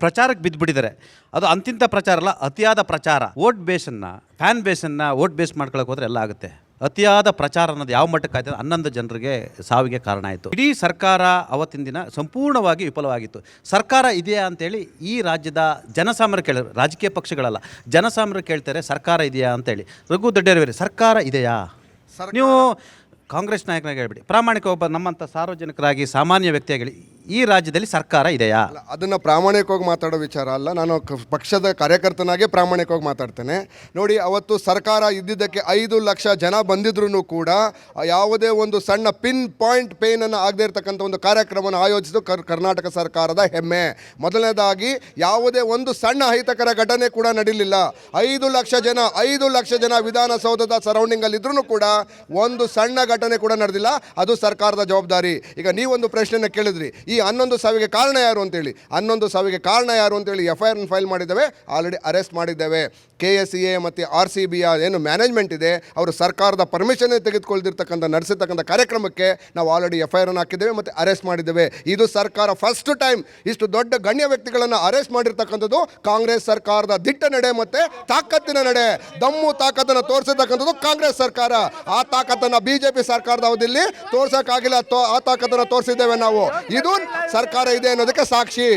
ಪ್ರಚಾರಕ್ಕೆ ಬಿದ್ದುಬಿಟ್ಟಿದ್ದಾರೆ. ಅದು ಅಂತಿಂಥ ಪ್ರಚಾರ ಅಲ್ಲ, ಅತಿಯಾದ ಪ್ರಚಾರ. ಫ್ಯಾನ್ ಬೇಸನ್ನು ವೋಟ್ ಬೇಸ್ ಮಾಡ್ಕೊಳಕ್ಕೆ ಹೋದರೆ ಎಲ್ಲ ಆಗುತ್ತೆ. ಅತಿಯಾದ ಪ್ರಚಾರ ಅನ್ನೋದು ಯಾವ ಮಟ್ಟಕ್ಕೆ ಆಯ್ತು, 11 ಜನರಿಗೆ ಸಾವಿಗೆ ಕಾರಣ ಆಯಿತು. ಇಡೀ ಸರ್ಕಾರ ಅವತ್ತಿನ ದಿನ ಸಂಪೂರ್ಣವಾಗಿ ವಿಫಲವಾಗಿತ್ತು. ಸರ್ಕಾರ ಇದೆಯಾ ಅಂತೇಳಿ ಈ ರಾಜ್ಯದ ಜನಸಾಮಾನ್ಯರು ಕೇಳಿದ್ರು, ರಾಜಕೀಯ ಪಕ್ಷಗಳಲ್ಲ, ಜನಸಾಮಾನ್ಯರು ಕೇಳ್ತಾರೆ ಸರ್ಕಾರ ಇದೆಯಾ ಅಂತೇಳಿ. ರಘು ದೊಡ್ಡೇರವರೇ, ಸರ್ಕಾರ ಇದೆಯಾ? ನೀವು ಕಾಂಗ್ರೆಸ್ ನಾಯಕನಾಗಿ ಹೇಳ್ಬಿಡಿ, ಪ್ರಾಮಾಣಿಕ ಒಬ್ಬ ನಮ್ಮಂಥ ಸಾರ್ವಜನಿಕರಾಗಿ ಸಾಮಾನ್ಯ ವ್ಯಕ್ತಿಯಾಗಿ ಈ ರಾಜ್ಯದಲ್ಲಿ ಸರ್ಕಾರ ಇದೆಯಾ? ಅದನ್ನು ಪ್ರಾಮಾಣಿಕವಾಗಿ ಮಾತಾಡೋ ವಿಚಾರ ಅಲ್ಲ, ನಾನು ಪಕ್ಷದ ಕಾರ್ಯಕರ್ತನಾಗೆ ಪ್ರಾಮಾಣಿಕವಾಗಿ ಮಾತಾಡ್ತೇನೆ. ನೋಡಿ, ಅವತ್ತು ಸರ್ಕಾರ ಇದ್ದಿದ್ದಕ್ಕೆ 5 ಲಕ್ಷ ಜನ ಬಂದಿದ್ರೂ ಕೂಡ ಯಾವುದೇ ಒಂದು ಸಣ್ಣ ಪಿನ್ ಪಾಯಿಂಟ್ ಪೇನನ್ನು ಆಗದೇ ಇರತಕ್ಕಂಥ ಒಂದು ಕಾರ್ಯಕ್ರಮವನ್ನು ಆಯೋಜಿಸಿದ್ದು ಕರ್ನಾಟಕ ಸರ್ಕಾರದ ಹೆಮ್ಮೆ. ಮೊದಲನೇದಾಗಿ ಯಾವುದೇ ಒಂದು ಸಣ್ಣ ಅಹಿತಕರ ಘಟನೆ ಕೂಡ ನಡೀಲಿಲ್ಲ. 5 ಲಕ್ಷ ಜನ ವಿಧಾನಸೌಧದ ಸರೌಂಡಿಂಗಲ್ಲಿ ಇದ್ರೂ ಕೂಡ ಒಂದು ಸಣ್ಣ ಘಟನೆ ಕೂಡ ನಡೆದಿಲ್ಲ. ಅದು ಸರ್ಕಾರದ ಜವಾಬ್ದಾರಿ. ಈಗ ನೀವೊಂದು ಪ್ರಶ್ನೆಯನ್ನು ಕೇಳಿದ್ರಿ, ಈ 11 ಸಾವಿಗೆ ಕಾರಣ ಯಾರು ಅಂತೇಳಿ. 11 ಸಾವಿಗೆ ಕಾರಣ ಯಾರು ಅಂತೇಳಿ FIR ಫೈಲ್ ಮಾಡಿದ್ದೇವೆ, ಆಲ್ರೆಡಿ ಅರೆಸ್ಟ್ ಮಾಡಿದ್ದೇವೆ. KSEA ಮತ್ತು RCB ಏನು ಮ್ಯಾನೇಜ್ಮೆಂಟ್ ಇದೆ, ಅವರು ಸರ್ಕಾರದ ಪರ್ಮಿಷನ್ನೇ ತೆಗೆದುಕೊಳ್ದಿರ್ತಕ್ಕಂಥ ನಡೆಸಿರ್ತಕ್ಕಂಥ ಕಾರ್ಯಕ್ರಮಕ್ಕೆ ನಾವು ಆಲ್ರೆಡಿ FIR ಹಾಕಿದ್ದೇವೆ ಮತ್ತು ಅರೆಸ್ಟ್ ಮಾಡಿದ್ದೇವೆ. ಇದು ಸರ್ಕಾರ ಫಸ್ಟ್ ಟೈಮ್ ಇಷ್ಟು ದೊಡ್ಡ ಗಣ್ಯ ವ್ಯಕ್ತಿಗಳನ್ನು ಅರೆಸ್ಟ್ ಮಾಡಿರ್ತಕ್ಕಂಥದ್ದು ಕಾಂಗ್ರೆಸ್ ಸರ್ಕಾರದ ದಿಟ್ಟ ನಡೆ ಮತ್ತು ತಾಕತ್ತಿನ ನಡೆ. ದಮ್ಮು ತಾಕತ್ತನ್ನು ತೋರಿಸಿರ್ತಕ್ಕಂಥದ್ದು ಕಾಂಗ್ರೆಸ್ ಸರ್ಕಾರ. ಆ ತಾಕತ್ತನ್ನು BJP ಸರ್ಕಾರದ ಅವಧಿಯಲ್ಲಿ ತೋರ್ಸೋಕ್ಕಾಗಿಲ್ಲ, ಆ ತಾಕತ್ತನ್ನು ತೋರಿಸಿದ್ದೇವೆ ನಾವು. ಇದು ಸರ್ಕಾರ ಇದೆ ಅನ್ನೋದಕ್ಕೆ ಸಾಕ್ಷಿ.